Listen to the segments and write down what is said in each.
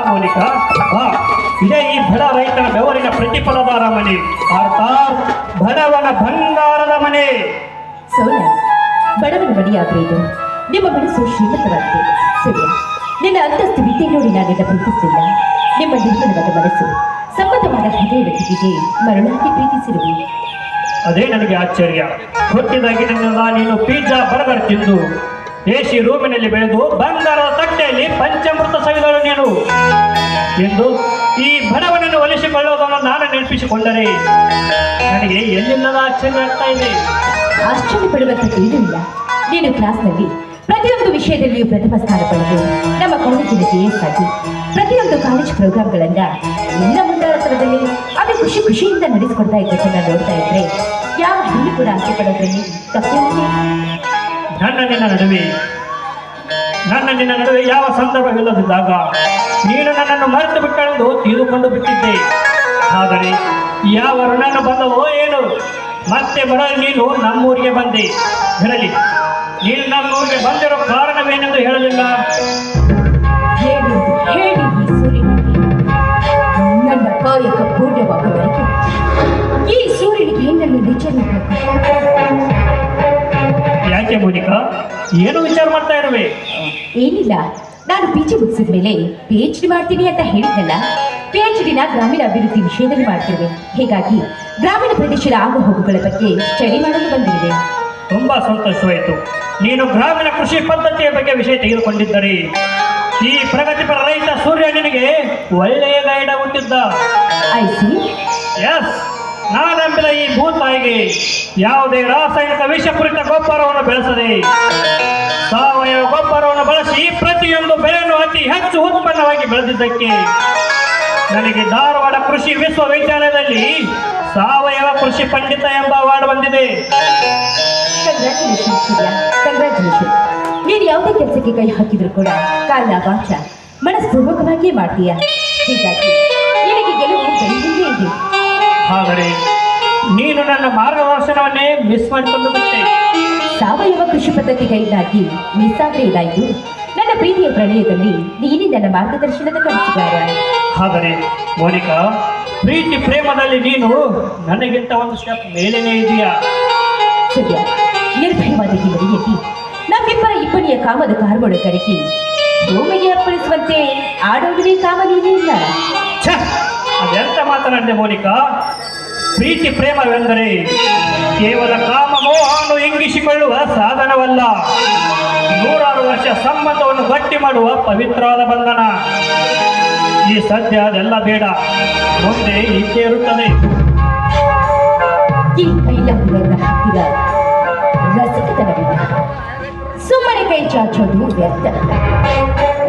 ಮೌನಿಕ ಇದೇ ಈ ಬಡ ರೈತನ ಬೆವರಿನ ಪ್ರತಿಫಲದ ಮನೆ, ಅರ್ಥಾತ್ ಬಡವನ ಬಂಗಾರದ ಮನೆ. ಸೋನ, ಬಡವನ ಮನೆಯಾದ್ರೆ ಇದು ನಿಮ್ಮ ಮನಸ್ಸು ಶ್ರೀಮಂತವಾಗಿದೆ. ಸೂರ್ಯ, ನಿನ್ನ ಅಂತಸ್ತು ವಿದ್ಯೆ ನೋಡಿ ನಾನಿನ್ನ ಪ್ರೀತಿಸಿಲ್ಲ. ನಿಮ್ಮ ನಿರ್ಮಲವಾದ ಮನಸ್ಸು ಸಮ್ಮತವಾದ ಹೃದಯ ವ್ಯಕ್ತಿಗೆ ಮರುಳಾಗಿ ಪ್ರೀತಿಸಿರುವೆ. ಅದೇ ನನಗೆ ಆಶ್ಚರ್ಯ. ಹುಟ್ಟಿದಾಗಿನಿಂದ ನೀನು ಪಿಜ್ಜಾ ಬರ್ಗರ್ ತಿಂದು ದೇಶಿ ರೂಮಿನಲ್ಲಿ ಬೆಳೆದು ಬಂಗಾರದ ತಟ್ಟೆಯಲ್ಲಿ ಪಂಚಾಮೃತ ಸವಿದಳು ನೀನು ಎಂದು ಈ ಬಡವನನ್ನು ಒಲಿಸಿಕೊಳ್ಳುವುದನ್ನು ನಾನು ನೆನಪಿಸಿಕೊಂಡರೆ ನನಗೆ ಎಲ್ಲಿಲ್ಲದ ಆಶ್ಚರ್ಯ ಆಗ್ತಾ ಇದೆ. ಆಶ್ಚರ್ಯ ಪಡುವಂಥದ್ದೇನೂ ಇಲ್ಲ. ನೀನು ಕ್ಲಾಸ್ನಲ್ಲಿ ಪ್ರತಿಯೊಂದು ವಿಷಯದಲ್ಲಿಯೂ ಪ್ರಥಮ ಸ್ಥಾನ ಪಡೆದು ನಮ್ಮ ಕಾಲೇಜಿನ ಜೆಎಸ್ ಆಗಿ ಪ್ರತಿಯೊಂದು ಕಾಲೇಜ್ ಪ್ರೋಗ್ರಾಮ್ಗಳನ್ನ ಎಲ್ಲ ಮುಂದಾಳತನದಲ್ಲಿ ಅದು ಖುಷಿಯಿಂದ ನಡೆಸಿಕೊಡ್ತಾ ಇದ್ದದನ್ನ ನೋಡ್ತಾ ಇದ್ರೆ ಯಾವ ಹೆಣ್ಣು ಕೂಡ ಆಸೆ ಪಡೋದ್ರಲ್ಲಿ ತಪ್ಪೇನಿದೆ. ನನ್ನ ನಿನ್ನ ನಡುವೆ ಯಾವ ಸಂದರ್ಭವಿಲ್ಲದಿದ್ದಾಗ ನೀನು ನನ್ನನ್ನು ಮರೆತು ಬಿಟ್ಟಳೆಂದು ತಿಳಿದುಕೊಂಡು ಬಿಟ್ಟಿದ್ದೆ. ಆದರೆ ಯಾವ ಋಣನ್ನು ಬಂದವೋ ಏನು, ಮತ್ತೆ ಬರಲು ನೀನು ನಮ್ಮೂರಿಗೆ ಬಂದೆ. ಇರಲಿ, ನೀನು ನಮ್ಮೂರಿಗೆ ಬಂದಿರೋ ಕಾರಣವೇನೆಂದು ಹೇಳಲಿಲ್ಲ. ಹೇಳಿ ಈ ಸೂರ್ಯನಿಗೆ ನನ್ನ ಕಾಯಕ ಪೂರ್ಣವಾಗುವವರೆಗೆ ಈ ಸೂರ್ಯನಿಗೆ ಹೆಣ್ಣನ್ನು ನಿಜ. ಯಾಕೆ ಮೋನಿಕಾ, ಏನು ವಿಚಾರ ಮಾಡ್ತಾ ಇರುವೆ? ಏನಿಲ್ಲ, ನಾನು PG ಮುಗಿಸಿದ ಮೇಲೆ PhD ಮಾಡ್ತೀನಿ ಅಂತ ಹೇಳಿದ್ನಲ್ಲ. PhDನ ಗ್ರಾಮೀಣ ಅಭಿವೃದ್ಧಿ ವಿಷಯದಲ್ಲಿ ಮಾಡ್ತಿರುವೆ. ಹೀಗಾಗಿ ಗ್ರಾಮೀಣ ಪ್ರದೇಶದ ಆಗು ಹೋಗುಗಳ ಬಗ್ಗೆ ಸ್ಟಡಿ ಮಾಡಲು ಬಂದಿರುವೆ. ತುಂಬಾ ಸಂತೋಷವಾಯಿತು. ನೀನು ಗ್ರಾಮೀಣ ಕೃಷಿ ಪದ್ಧತಿಯ ಬಗ್ಗೆ ವಿಷಯ ತೆಗೆದುಕೊಂಡಿದ್ದರೆ ಈ ಪ್ರಗತಿಪರ ರೈತ ಸೂರ್ಯ ನಿನಗೆ ಒಳ್ಳೆಯ ಗೈಡ್ ಆಗುತ್ತಿದ್ದ. ಎಸ್, ನಾನಂಬಿದ ಈ ಭೂತಾಯಿಗೆ ಯಾವುದೇ ರಾಸಾಯನಿಕ ವಿಷಪೂರಿತ ಗೊಬ್ಬರವನ್ನು ಬೆಳೆಸದೆ ಸಾವಯವ ಗೊಬ್ಬರವನ್ನು ಬಳಸಿ ಪ್ರತಿಯೊಂದು ಬೆಳೆಯನ್ನು ಅತಿ ಹೆಚ್ಚು ಉತ್ಪನ್ನವಾಗಿ ಬೆಳೆದಿದ್ದಕ್ಕೆ ನನಗೆ ಧಾರವಾಡ ಕೃಷಿ ವಿಶ್ವವಿದ್ಯಾಲಯದಲ್ಲಿ ಸಾವಯವ ಕೃಷಿ ಪಂಡಿತ ಎಂಬ ಅವಾರ್ಡ್ ಬಂದಿದೆ. ಕಂಗ್ರಾಚುಲೇಷನ್. ನೀನು ಯಾವುದೇ ಕೆಲಸಕ್ಕೆ ಕೈ ಹಾಕಿದ್ರು ಕೂಡ ಕಾಲ ವಾಚ ಮನಸ್ಪೂರ್ವಕವಾಗಿಯೇ ಮಾಡ್ತೀಯ. ಹೀಗಾಗಿ ನಿನಗೆ ಗೆಲುವು ಬೆಳೆದಿದ್ದೇ ಇದೆ. ಆದರೆ ನೀನು ನನ್ನ ಮಾರ್ಗದರ್ಶನವನ್ನೇ ಮಿಸ್ ಮಾಡಿಕೊಂಡು ಬಿಟ್ಟೆ. ಸಾವಯವ ಕೃಷಿ ಪದ್ಧತಿಗಳಿಗಾಗಿ ಮಿಸ್ ಆದರೆ ಇದಾಯಿತು. ನನ್ನ ಪ್ರೀತಿಯ ಪ್ರಣಯದಲ್ಲಿ ನೀನೇ ನನ್ನ ಮಾರ್ಗದರ್ಶನದ ಕನಸುಗಾರ. ಆದರೆ ಮೋನಿಕಾ, ಪ್ರೀತಿ ಪ್ರೇಮದಲ್ಲಿ ನೀನು ನನಗಿಂತ ಒಂದು ಸ್ಟೆಪ್ ಮೇಲೇನೇ ಇದೆಯಾ? ಸದ್ಯ ನಿರ್ಭಯವಾದ ಈ ಮನೆಯಲ್ಲಿ ನಮ್ಮಿಬ್ಬರ ಇಬ್ಬನಿಯ ಕಾಮದ ಕಾರ್ಗಳು ಕರಗಿ ಭೂಮಿಗೆ ಅರ್ಪಣಿಸುವಂತೆ ಆಡೋದುವೆ ಕಾಮನೇನೇ ಇಲ್ಲ. ಅದೆಂತ ಮಾತನಾಡಿದೆ ಮೋನಿಕಾ? ಪ್ರೀತಿ ಪ್ರೇಮವೆಂದರೆ ಕೇವಲ ಕಾಮ ಮೋಹವನ್ನು ಇಂಗಿಸಿಕೊಳ್ಳುವ ಸಾಧನವಲ್ಲ, ನೂರಾರು ವರ್ಷ ಸಂಬಂಧವನ್ನು ಗಟ್ಟಿ ಮಾಡುವ ಪವಿತ್ರವಾದ ಬಂಧನ. ಈ ಸದ್ಯ ಅದೆಲ್ಲ ಬೇಡ, ಮುಂದೆ ಇದ್ದೇ ಇರುತ್ತದೆ. ಈ ಕೈಲಂಬದ ಹತ್ತಿರ ರಸಿಕತನವಿಲ್ಲ, ಸುಮ್ಮನೆ ಕೈ ಚಾಚೋದು ವ್ಯರ್ಥ.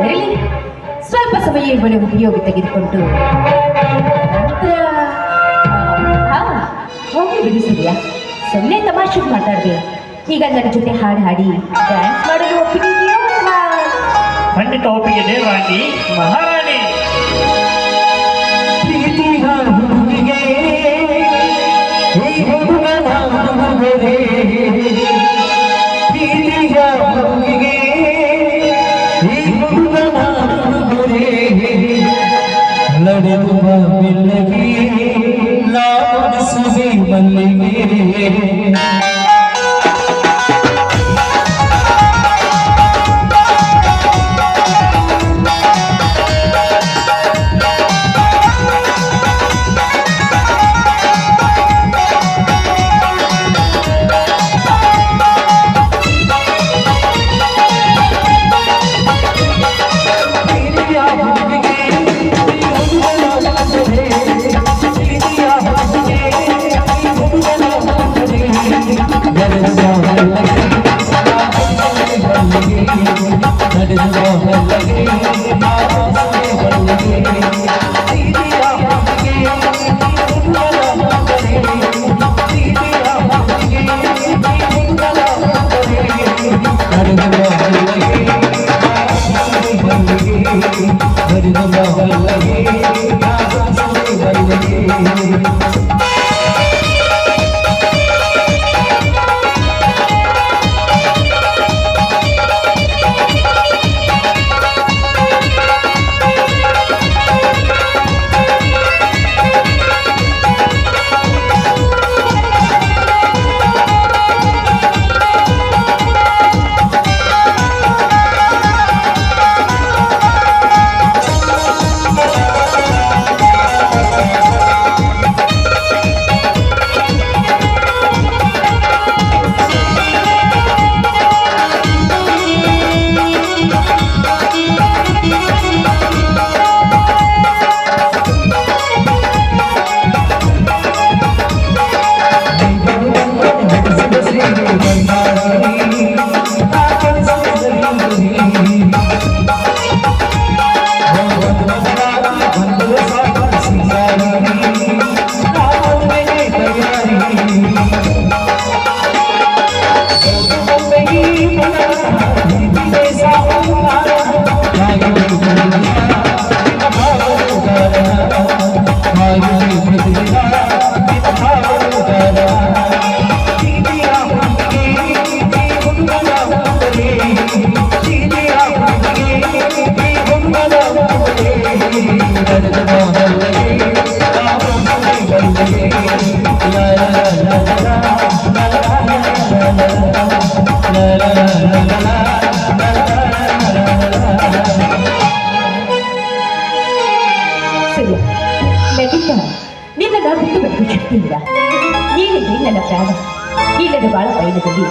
ಇರಲಿ, ಸ್ವಲ್ಪ ಸಮಯ ಇವಳು ಉಪಯೋಗ ತೆಗೆದುಕೊಂಡು ಹೋಗಿ ಬಿಡಿಸಿದ್ಯಾ? ಸುಮ್ಮನೆ ತಮಾಷೆ ಮಾತಾಡ್ದೆ. ಈಗ ನನ್ನ ಜೊತೆ ಹಾಡು ಹಾಡಿ ಡ್ಯಾನ್ಸ್ ಮಾಡಲು ಒಪ್ಪಿದೆಯಾ? ಖಂಡಿತ ಒಪ್ಪಿಗೆ ರಾಣಿ ಮಹಾರಾಣಿ. ಸರಿ ನಟಿತ ನಿನ್ನನ್ನು ಬಿಟ್ಟು ಬದುಕು ಶಕ್ತಿ ಇಲ್ಲ. ನೀನಿದ್ರೆ ನನ್ನ ಪ್ರಾಣ. ಇಲ್ಲದ ಬಾಳ ಪಯಣದಲ್ಲಿ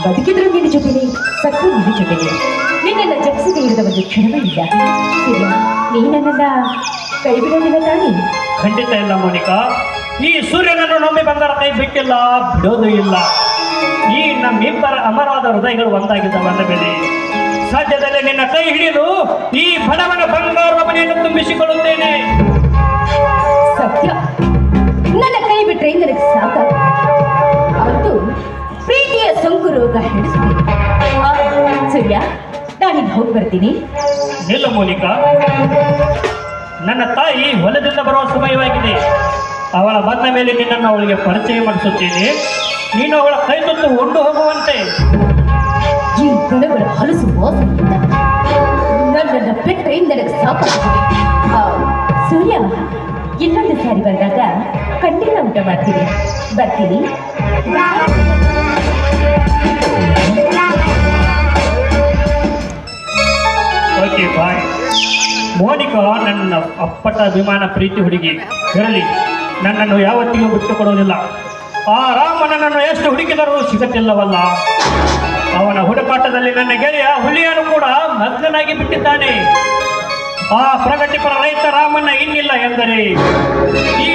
ಬದುಕಿದ್ರು ನಿನ್ನ ಜೊತೆನೆ, ಸತ್ತು ನಿನ್ನ ಜೊತೆನೆ. ನಿನ್ನನ್ನು ಜಪಿಸದೇ ಇರದ ಒಂದು ಕ್ಷಣವೇ ಇಲ್ಲ. ಸರಿ ನೀ ನನ್ನನ್ನ ಕೈ ಬಿಡಲಿಲ್ಲ ತಾನೇ? ಖಂಡಿತ ಇಲ್ಲ ಮೋನಿಕಾ. ಈ ಸೂರ್ಯನನ್ನು ನಂಬಿ ಬಂದರ ಕೈ ಬಿಟ್ಟಿಲ್ಲ, ಬಿಡೋದು ಇಲ್ಲ. ಈ ನಮ್ಮಿಬ್ಬರ ಅಮರವಾದ ಹೃದಯಗಳು ಒಂದಾಗಿದ್ದವನ್ನ ಮೇಲೆ ಸದ್ಯದಲ್ಲೇ ನಿನ್ನ ಕೈ ಹಿಡಿದು ಈ ಬಡವನ ಬಂಗಾರದ ಮನೆಯನ್ನು ತುಂಬಿಸಿಕೊಳ್ಳುತ್ತೇನೆ. ಸತ್ಯ, ನನ್ನ ಕೈ ಬಿಟ್ರೆ ನನಗೆ ಸಾಕ. ಅದು ಪ್ರೀತಿಯ ಸೋಂಕು ರೋಗ ಹಿಡಿಸ್ತೀನಿ. ಸೂರ್ಯ, ನಾನಿನ್ನು ಹೋಗಿ ಬರ್ತೀನಿ. ನಿಲ್ಲ ಮೋನಿಕಾ, ನನ್ನ ತಾಯಿ ಹೊಲದಿಂದ ಬರುವ ಸಮಯವಾಗಿದೆ. ಅವಳ ಬಂದ ಮೇಲೆ ನಿನ್ನನ್ನು ಅವಳಿಗೆ ಪರಿಚಯ ಮಾಡಿಸುತ್ತೇನೆ. ನೀನು ಅವಳ ಕೈ ತುತ್ತು ಉಂಡು ಹೋಗುವಂತೆ. ಈ ಗಣಗಳ ಹಲಸು ಮೋಸದಿಂದ ನನ್ನನ್ನು ಬಿಟ್ಟರೆ ನನಗೆ ಸಾಕಾಗಿದೆ. ಸೂರ್ಯ, ಇನ್ನೊಂದು ಸಾರಿ ಬಂದಾಗ ಖಂಡಿತ ಊಟ ಮಾಡ್ತೀನಿ. ಬರ್ತೀನಿ. Okay bye. ಮೋನಿಕಾ ನನ್ನ ಅಪ್ಪಟ ಅಭಿಮಾನ ಪ್ರೀತಿ ಹುಡುಗಿ. ಇರಲಿ, ನನ್ನನ್ನು ಯಾವತ್ತಿಗೂ ಬಿಟ್ಟು ಕೊಡುವುದಿಲ್ಲ. ಆ ರಾಮನನ್ನು ಎಷ್ಟು ಹುಡುಕಿದರೂ ಸಿಗುತ್ತಿಲ್ಲವಲ್ಲ. ಅವನ ಹುಡುಕಾಟದಲ್ಲಿ ನನ್ನ ಗೆಳೆಯ ಹುಲಿಯನ್ನು ಕೂಡ ಮಗ್ನನಾಗಿ ಬಿಟ್ಟಿದ್ದಾನೆ. ಆ ಪ್ರಗತಿಪರ ರೈತ ರಾಮನ ಇನ್ನಿಲ್ಲ ಎಂದರೆ ಈ